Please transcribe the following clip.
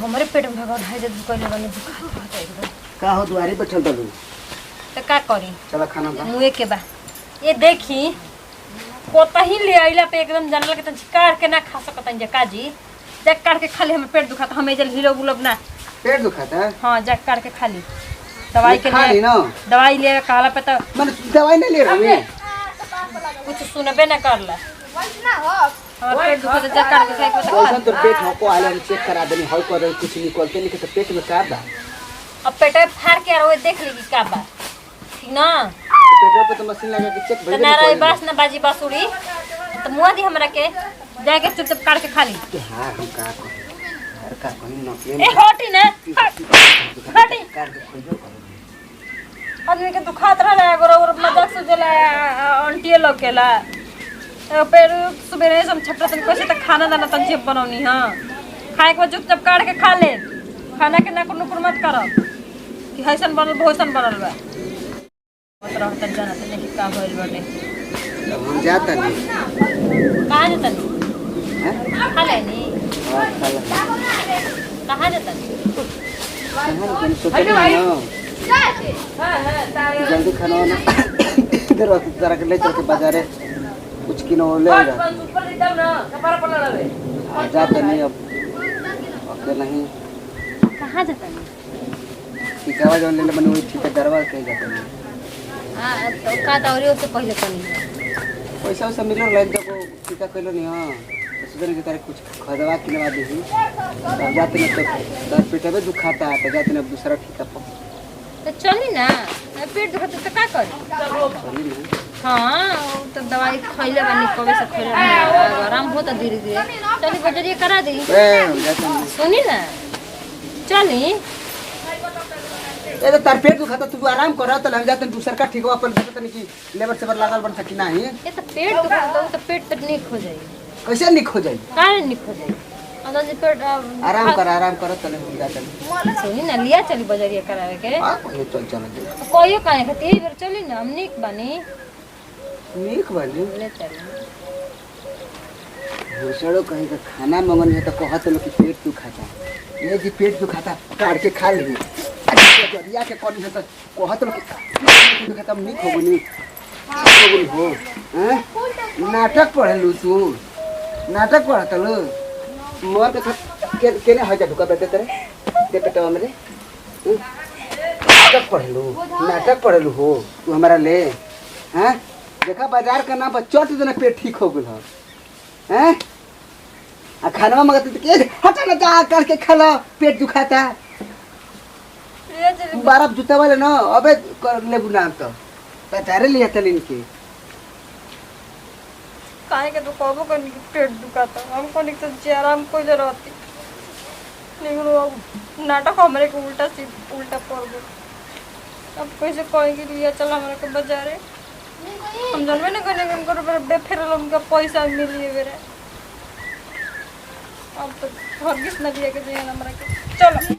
हमरे पेट में भगवान है जब कोई लेवल में दुखा रहता है एकदम। का हो दुआरी बैठल तलू तो का करी चला खाना बा मुए के बा ये देखी कोता ही ले आइला पे एकदम जानला के तन काट के ना खा सकत जे काजी जग काट के खाली हम पेट दुखाता हम एजल हिलो गुलब ना पेट दुखाता है हां जग काट के खाली दवाई के खा ली ना दवाई ले काला पे तो मैंने दवाई नहीं ले रही कुछ सुनबे ना करला और पेट दुखा जग काट के खाई को वैसा तो पेट हमको आला चेक करा देनी हल कर कुछ निकलते नहीं तो पेट में का बा अब पेट फाड़ के और देख ली का बा ठीक ना पेट पे तो मशीन लगा के चेक ना रही बस ना बाजी बासुड़ी तो मुआ दी हमरा के जाके चुपचाप काट के खा ली हां हम का कहीं ना ए हटी ना हटी काट के खोजो आदमी के दुखात रहला और मजाक से जला आंटी लकेला पेड़ सुबह से हम छपरा तन कैसे तक खाना दाना तन जेब बनौनी हां खाए के चुपचाप काट के खा ले खाना के ना कोनो मत करो कि हैसन बनल भोसन बनल बा मत रह तन जाना तने का होइल बाटे हम जाता नहीं कहां जतन हैं खा ले नी हां चला कहां जतन कहां कौन सोचले ना जल्दी खाना ना इधर जरा के ले चल के बाजार कुछ किनो ले जा जाता नहीं अब अकेला ही कहां जतन टिकावा जो ले बने हुई ठीक है दरबार कहीं जाता नहीं हां तो का दौरी से पहले कनी पैसा वैसा मिलो लग जाको टिका कइलो नहीं हां सुधर के तारे कुछ खदवा किनवा दे तब जाते न तो दर पेट में दुखाता है तो जाते न दूसरा टिका पर तो चली ना पेट दुखत तो का करी हां तो दवाई खइले बानी कबे से खइले बानी आराम होता धीरे धीरे चली बजरिया करा दी सुनी ना चली ए तो तार पेट दुखाता तू आराम कर तो लग जाते दूसरा का ठीक हो अपन पता नहीं कि लेबर से लागल बन सकी नहीं ये तो पेट दुखत तो पेट तक नहीं खो जाई कैसे निक हो जाई काहे नहीं खो जाई अंदर से पेट आराम कर तो नहीं जाता सुनी ना लिया चली बजरिया करावे के हां चल चल कोइयो काहे के तेरी बेर चली ना हम निक बानी निक बनी ले चली भूसड़ो कहीं का खाना मंगन है तो कहत लोग कि पेट दुखाता ये जी पेट दुखाता काट के खा ली जरिया के कौन है तो कहत लोग कि दुखाता निक हो गनी हो हैं नाटक पढ़लू तू नाटक पढ़त लो मोर के केने है जा ढुका बेटे तेरे दे बेटा हमरे नाटक पढ़लू हो तू हमारा ले हैं देखा बाजार का नाम पर चट देना पेट ठीक हो गेल हैं आ खाना मंगत के हटा ना जा करके खा लो पेट दुखाता बारह जूता वाले ना अबे कर ले बुना तो तारे लिया तलिन के काहे के तो कहबो कनी पेट दुखाता हमको निक से आराम कोइले रहती लेकिन वो नाटक हमरे के उल्टा पड़ गया अब कैसे कहेंगे लिया चल हमारे को बाजारे हम जानबे ना कने हमको बेफेरल उनका पैसा मिलिए बेरे अब तो हरगिस ना दिया के जाए हमरा के चलो